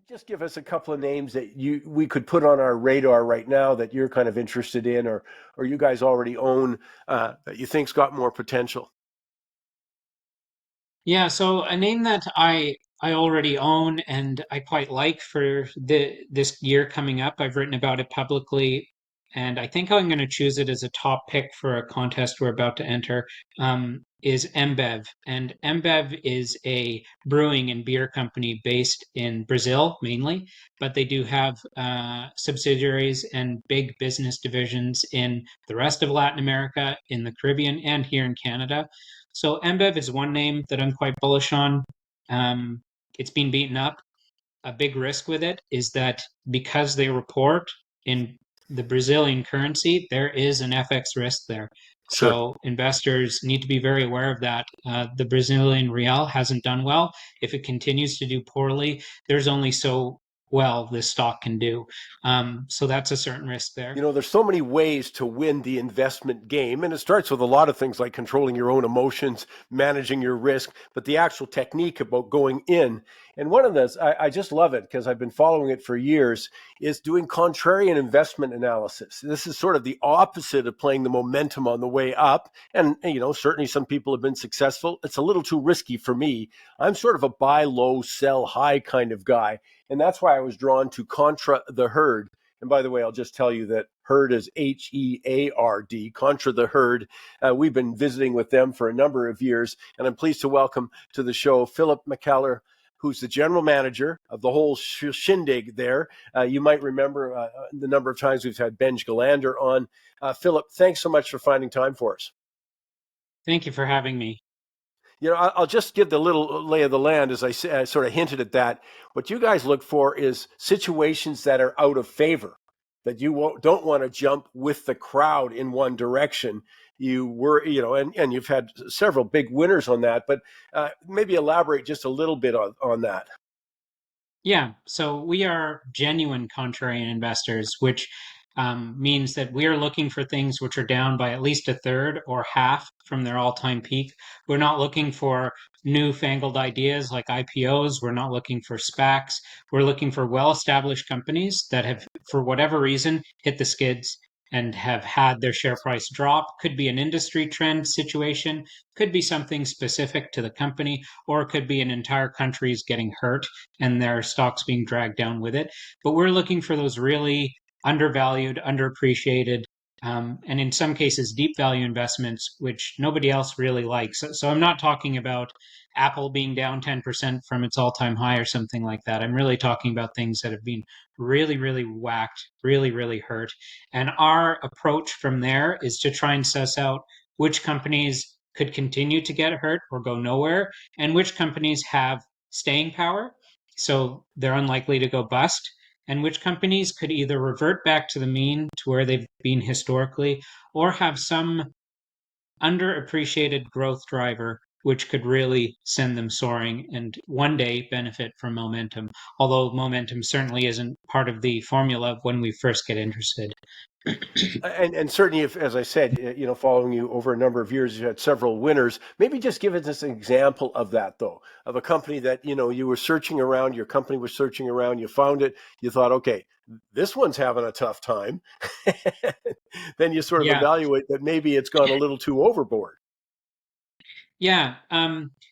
Just give us a couple of names that we could put on our radar right now that you're kind of interested in, or you guys already own that you think's got more potential. Yeah, so a name that I already own and I quite like for this year coming up. I've written about it publicly, and I think I'm going to choose it as a top pick for a contest we're about to enter. Is Embev, and Embev is a brewing and beer company based in Brazil mainly, but they do have subsidiaries and big business divisions in the rest of Latin America, in the Caribbean, and here in Canada. So Embev is one name that I'm quite bullish on. Um, it's been beaten up. A big risk with it is that because they report in the Brazilian currency, there is an FX risk there. Sure. So investors need to be very aware of that. The Brazilian real hasn't done well. If it continues to do poorly, there's only so well this stock can do. So that's a certain risk there. There's so many ways to win the investment game, and it starts with a lot of things like controlling your own emotions, managing your risk, but the actual technique about going in. And one of those, I just love it because I've been following it for years, is doing contrarian investment analysis. This is sort of the opposite of playing the momentum on the way up. And certainly some people have been successful. It's a little too risky for me. I'm sort of a buy low, sell high kind of guy. And that's why I was drawn to Contra the Herd. And by the way, I'll just tell you that Herd is Heard, Contra the Herd. We've been visiting with them for a number of years, and I'm pleased to welcome to the show Philip MacKellar, who's the general manager of the whole shindig there. You might remember the number of times we've had Benj Galander on. Philip, thanks so much for finding time for us. Thank you for having me. I'll just give the little lay of the land as I sort of hinted at that. What you guys look for is situations that are out of favor, that you don't want to jump with the crowd in one direction. You were, and you've had several big winners on that, but maybe elaborate just a little bit on that. Yeah, so we are genuine contrarian investors, which means that we are looking for things which are down by at least a third or half from their all time peak. We're not looking for newfangled ideas like IPOs. We're not looking for SPACs. We're looking for well established companies that have, for whatever reason, hit the skids and have had their share price drop. Could be an industry trend situation, could be something specific to the company, or it could be an entire country's getting hurt and their stocks being dragged down with it. But we're looking for those really undervalued, underappreciated, and in some cases, deep value investments, which nobody else really likes. So I'm not talking about Apple being down 10% from its all time high or something like that. I'm really talking about things that have been really, really whacked, really, really hurt. And our approach from there is to try and suss out which companies could continue to get hurt or go nowhere, and which companies have staying power, so they're unlikely to go bust, and which companies could either revert back to the mean to where they've been historically or have some underappreciated growth driver which could really send them soaring and one day benefit from momentum, although momentum certainly isn't part of the formula when we first get interested. And certainly, if, as I said, following you over a number of years, you had several winners. Maybe just give us an example of that, though, of a company that you were searching around, your company was searching around, you found it, you thought, okay, this one's having a tough time. Then you sort of Yeah. evaluate that maybe it's gone a little too overboard. Yeah.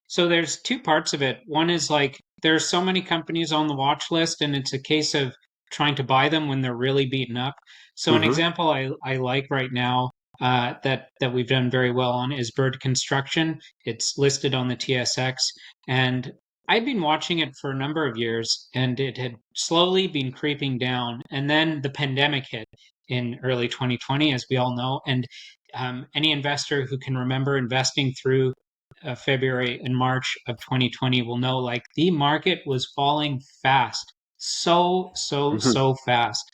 So there's two parts of it. One is like there's so many companies on the watch list, and it's a case of trying to buy them when they're really beaten up. So an Mm-hmm. example I like right now that we've done very well on is Bird Construction. It's listed on the TSX, and I'd been watching it for a number of years, and it had slowly been creeping down. And then the pandemic hit in early 2020, as we all know, and any investor who can remember investing through February and March of 2020 will know like the market was falling fast, Mm-hmm. so fast.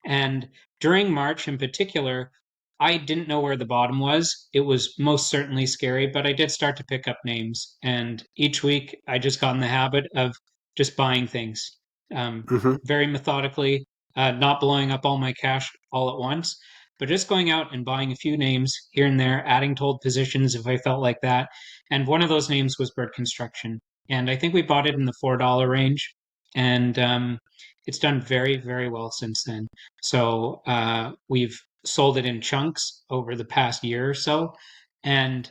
And during March in particular, I didn't know where the bottom was. It was most certainly scary, but I did start to pick up names. And each week I just got in the habit of just buying things um, Mm-hmm. very methodically, not blowing up all my cash all at once, but just going out and buying a few names here and there, adding to hold positions if I felt like that. And one of those names was Bird Construction. And I think we bought it in the $4 range. and it's done very, very well since then. So we've sold it in chunks over the past year or so, and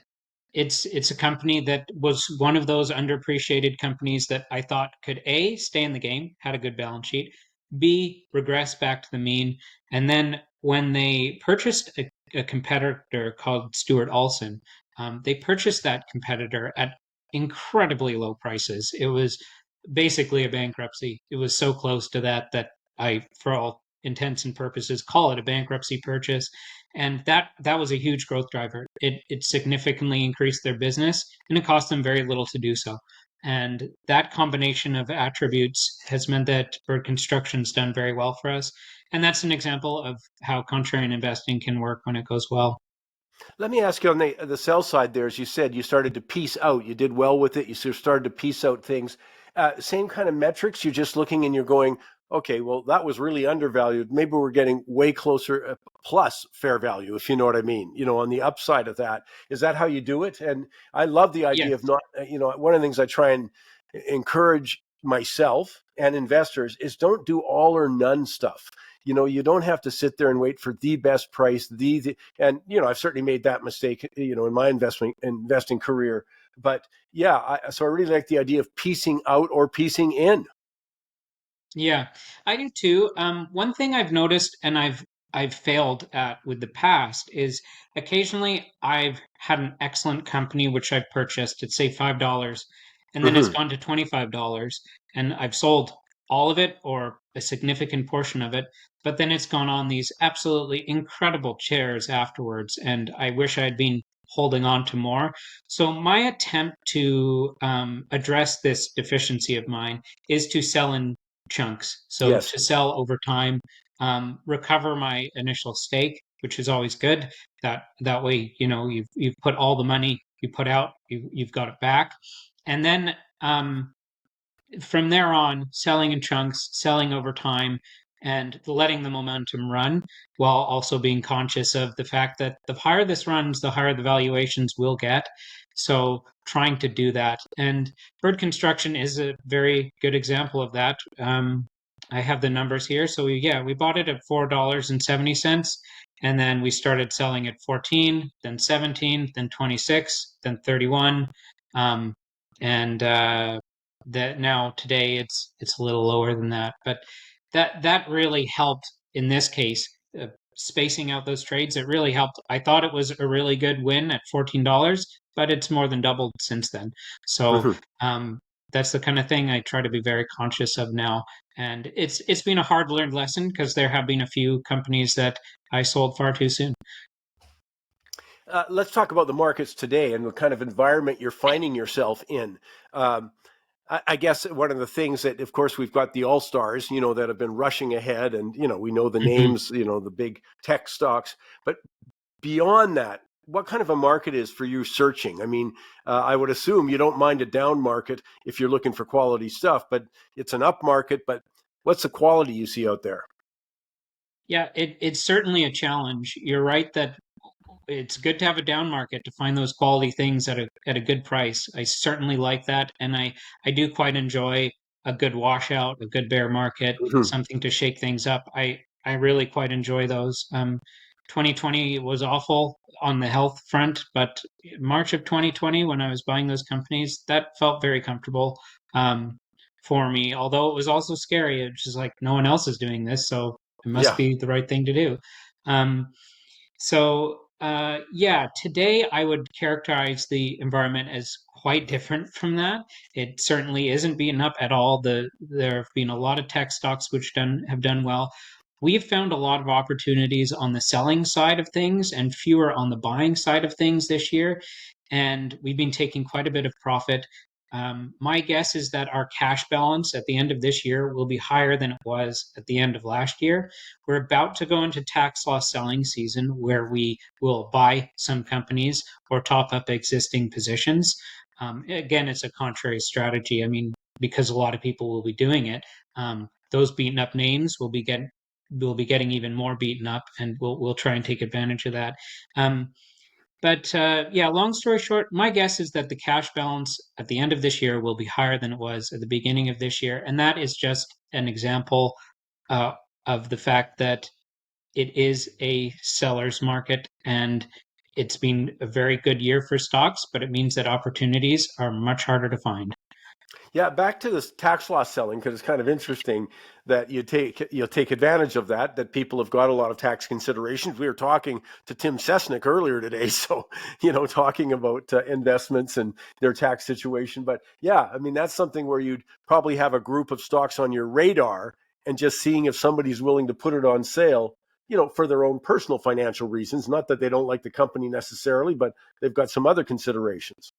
it's a company that was one of those underappreciated companies that I thought could A, stay in the game, had a good balance sheet, B, regress back to the mean, and then when they purchased a competitor called Stuart Olson, they purchased that competitor at incredibly low prices. It was basically a bankruptcy. It was so close to that I, for all intents and purposes, call it a bankruptcy purchase. And that was a huge growth driver. It significantly increased their business, and it cost them very little to do so. And that combination of attributes has meant that Bird Construction's done very well for us. And that's an example of how contrarian investing can work when it goes well. Let me ask you on the sell side there, as you said, you started to piece out. You did well with it. You sort of started to piece out things. Same kind of metrics. You're just looking and you're going, okay, well, that was really undervalued. Maybe we're getting way closer plus fair value, if you know what I mean. On the upside of that, is that how you do it? And I love the idea of Yes. not, one of the things I try and encourage myself and investors is don't do all or none stuff. You don't have to sit there and wait for the best price, and I've certainly made that mistake, in my investing career. But yeah, so I really like the idea of piecing out or piecing in. Yeah, I do too. One thing I've noticed and I've failed at with the past is occasionally I've had an excellent company which I've purchased at say $5, and then it's Hmm. gone to $25, and I've sold all of it or a significant portion of it, but then it's gone on these absolutely incredible chairs afterwards, and I wish I had been holding on to more. So my attempt to address this deficiency of mine is to sell in chunks. So Yes. to sell over time, recover my initial stake, which is always good. That way, you've put all the money you put out, you've got it back, and then from there on, selling in chunks, selling over time, and letting the momentum run while also being conscious of the fact that the higher this runs, the higher the valuations will get. So, trying to do that. And bird construction is a very good example of that. I have the numbers here. So, we bought it at $4.70. And then we started selling at 14, then 17, then 26, then 31. Um, and that now today it's a little lower than that, but that really helped in this case, spacing out those trades. It really helped. I thought it was a really good win at $14, but it's more than doubled since then. So Hmm. that's the kind of thing I try to be very conscious of now, and it's been a hard learned lesson because there have been a few companies that I sold far too soon. Let's talk about the markets today and the kind of environment you're finding yourself in. Um, I guess one of the things that, of course, we've got the all stars, that have been rushing ahead, and we know the Mhm. names, the big tech stocks. But beyond that, what kind of a market is for you searching? I mean, I would assume you don't mind a down market if you're looking for quality stuff, but it's an up market. But what's the quality you see out there? Yeah, it's certainly a challenge. You're right that it's good to have a down market to find those quality things at a good price. I certainly like that, and I do quite enjoy a good washout, a good bear market, Mhm. something to shake things up. I really quite enjoy those. 2020 was awful on the health front, but March of 2020, when I was buying those companies, that felt very comfortable um, for me. Although it was also scary. It's just like no one else is doing this, so it must Yeah. be the right thing to do. Um, yeah, today I would characterize the environment as quite different from that. It certainly isn't beaten up at all. There have been a lot of tech stocks which have done well. We've found a lot of opportunities on the selling side of things and fewer on the buying side of things this year, and we've been taking quite a bit of profit. My guess is that our cash balance at the end of this year will be higher than it was at the end of last year. We're about to go into tax loss selling season where we will buy some companies or top up existing positions. Again, it's a contrary strategy. I mean, because a lot of people will be doing it, those beaten up names will be getting even more beaten up, and we'll try and take advantage of that. Um, But yeah, long story short, my guess is that the cash balance at the end of this year will be higher than it was at the beginning of this year. And that is just an example uh, of the fact that it is a seller's market and it's been a very good year for stocks, but it means that opportunities are much harder to find. Yeah, back to this tax loss selling because it's kind of interesting that you'll take advantage of that. That people have got a lot of tax considerations. We were talking to Tim Sesnick earlier today, so talking about investments and their tax situation. But yeah, I mean that's something where you'd probably have a group of stocks on your radar and just seeing if somebody's willing to put it on sale. For their own personal financial reasons, not that they don't like the company necessarily, but they've got some other considerations.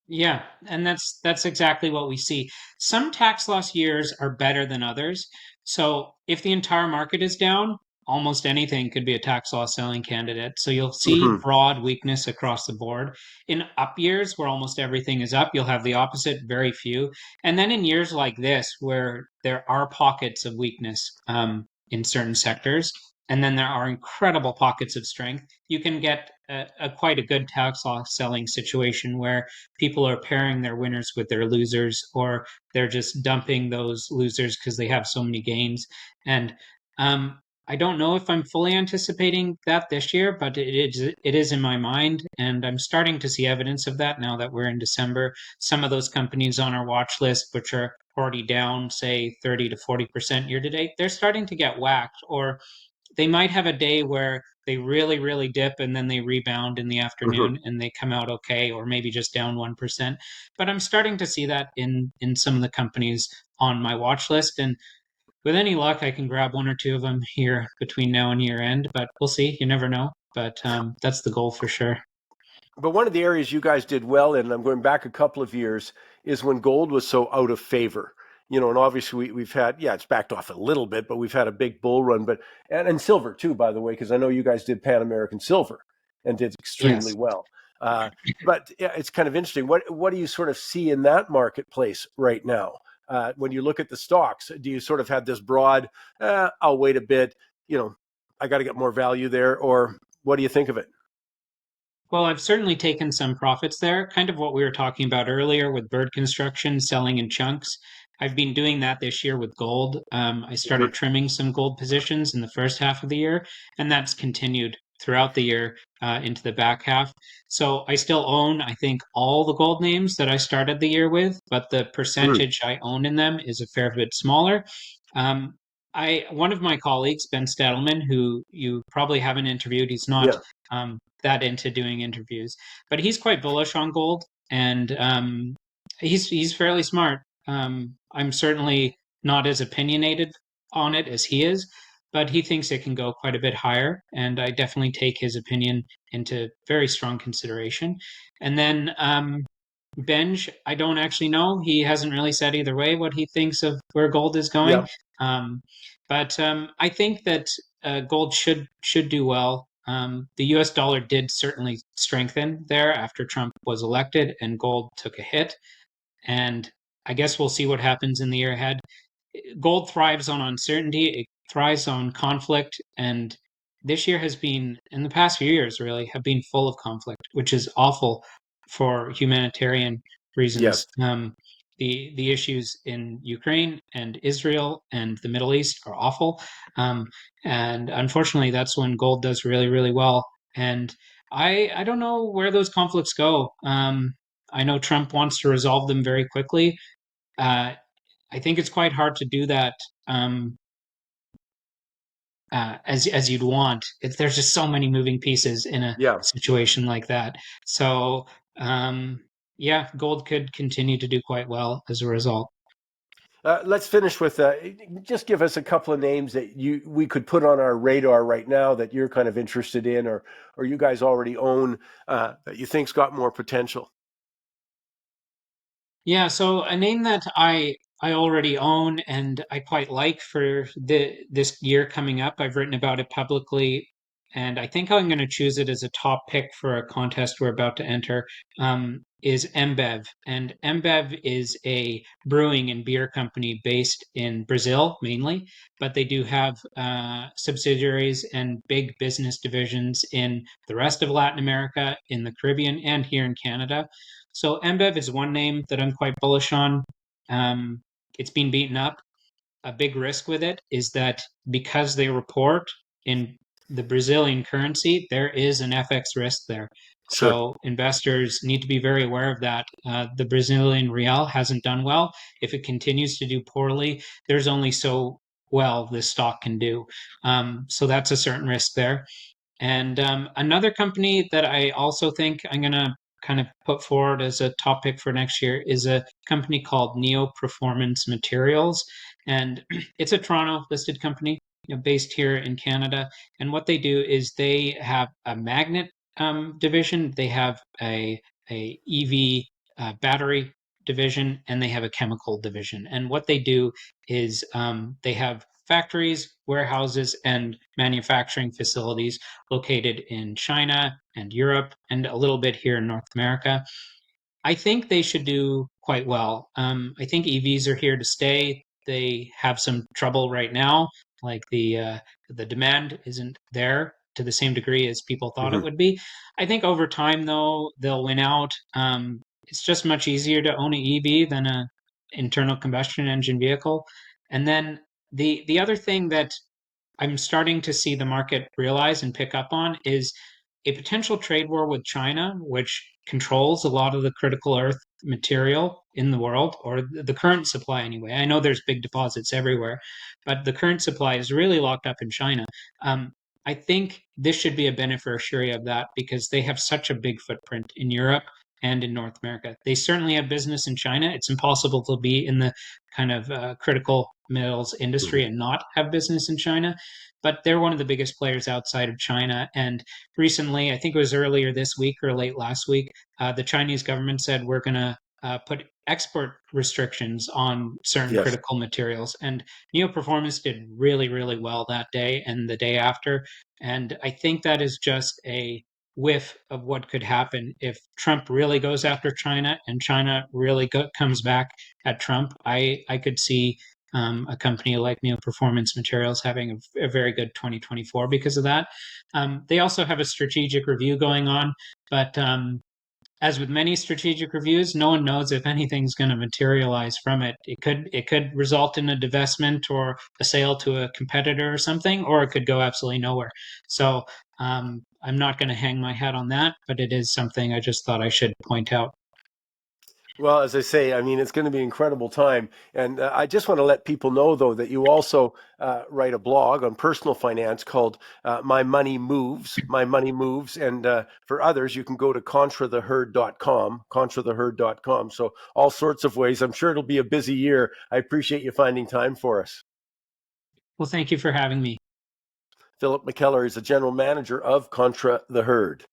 Yeah, and that's exactly what we see. Some tax loss years are better than others. So if the entire market is down, almost anything could be a tax loss selling candidate. So you'll see Hmm. broad weakness across the board. In up years where almost everything is up, you'll have the opposite, very few. And then in years like this where there are pockets of weakness in certain sectors, and then there are incredible pockets of strength, you can get quite a good tax loss selling situation where people are pairing their winners with their losers, or they're just dumping those losers because they have so many gains. And um, I don't know if I'm fully anticipating that this year, but it is in my mind, and I'm starting to see evidence of that now that we're in December. Some of those companies on our watch list, which are already down, say 30 to 40% year to date, they're starting to get whacked, or they might have a day where they really, really dip and then they rebound in the Hmm. afternoon and they come out okay, or maybe just down 1%. But I'm starting to see that in some of the companies on my watch list. And with any luck, I can grab one or two of them here between now and year end, but we'll see. You never know. But that's the goal for sure. But one of the areas you guys did well in, and I'm going back a couple of years, is when gold was so out of favor. And obviously we've had, yeah, it's backed off a little bit, but we've had a big bull run. But and silver too, by the way, because I know you guys did Pan American Silver and did extremely Yes. well. But yeah, it's kind of interesting. What do you sort of see in that marketplace right now? When you look at the stocks, do you sort of have this broad, I'll wait a bit, I got to get more value there, or what do you think of it? Well, I've certainly taken some profits there, kind of what we were talking about earlier with bird construction, selling in chunks. I've been doing that this year with gold. I started Mhm. trimming some gold positions in the first half of the year, and that's continued throughout the year into the back half. So I still own, I think, all the gold names that I started the year with, but the Mm. percentage I own in them is a fair bit smaller. Um, one of my colleagues, Ben Stadelman, who you probably haven't interviewed, he's not Yeah. that into doing interviews, but he's quite bullish on gold, and he's fairly smart. I'm certainly not as opinionated on it as he is, but he thinks it can go quite a bit higher, and I definitely take his opinion into very strong consideration. And then Benj, I don't actually know. He hasn't really said either way what he thinks of where gold is going. Yeah. Um, but I think that gold should do well. The U.S. dollar did certainly strengthen there after Trump was elected, and gold took a hit. And I guess we'll see what happens in the year ahead. Gold thrives on uncertainty. It thrives on conflict, and this year has been, in the past few years, really have been full of conflict, which is awful for humanitarian reasons. Yes. The issues in Ukraine and Israel and the Middle East are awful, um, and unfortunately, that's when gold does really really well. And I don't know where those conflicts go. I know Trump wants to resolve them very quickly. Uh, I think it's quite hard to do that um, as you'd want. There's just so many moving pieces in a Yeah. situation like that. So um, yeah, gold could continue to do quite well as a result. Let's finish with just give us a couple of names that we could put on our radar right now that you're kind of interested in, or you guys already own that you think's got more potential. Yeah, so a name that I already own and I quite like for this year coming up. I've written about it publicly and I think I'm going to choose it as a top pick for a contest we're about to enter, is Embev. And Embev is a brewing and beer company based in Brazil mainly, but they do have subsidiaries and big business divisions in the rest of Latin America, in the Caribbean, and here in Canada. So Embev is one name that I'm quite bullish on. Um, it's been beaten up. A big risk with it is that because they report in the Brazilian currency, there is an FX risk there. Sure. So investors need to be very aware of that. The Brazilian real hasn't done well. If it continues to do poorly, there's only so well this stock can do. So that's a certain risk there. And another company that I also think I'm going to kind of put forward as a topic for next year is a company called Neo Performance Materials. And it's a Toronto listed company, based here in Canada. And what they do is they have a magnet division, they have a EV battery division, and they have a chemical division. And what they do is they have factories, warehouses, and manufacturing facilities located in China and Europe and a little bit here in North America. I think they should do quite well. I think EVs are here to stay. They have some trouble right now, like the demand isn't there to the same degree as people thought it Hmm. would be. I think over time, though, they'll win out. It's just much easier to own an EV than a internal combustion engine vehicle. And then the other thing that I'm starting to see the market realize and pick up on is a potential trade war with China, which controls a lot of the critical earth material in the world, or the current supply anyway. I know there's big deposits everywhere, but the current supply is really locked up in China. Um, I think this should be a beneficiary of that because they have such a big footprint in Europe and in North America. They certainly have business in China. It's impossible to be in the kind of critical metals industry Hmm. and not have business in China, but they're one of the biggest players outside of China. And recently, I think it was earlier this week or late last week, the Chinese government said we're going to put export restrictions on certain Yes. critical materials. And Neo Performance did really, really well that day and the day after. And I think that is just a whiff of what could happen if Trump really goes after China and China really comes back at Trump. I could see a company like Neo Performance Materials having a very good 2024 because of that. They also have a strategic review going on, but as with many strategic reviews, no one knows if anything's going to materialize from it. It could result in a divestment or a sale to a competitor or something, or it could go absolutely nowhere. So I'm not going to hang my hat on that, but it is something I just thought I should point out. Well, as I say, I mean, it's going to be an incredible time. And I just want to let people know, though, that you also write a blog on personal finance called My Money Moves, My Money Moves. And for others, you can go to contratheherd.com, contratheherd.com. So all sorts of ways. I'm sure it'll be a busy year. I appreciate you finding time for us. Well, thank you for having me. Philip MacKellar is the general manager of Contra the Herd.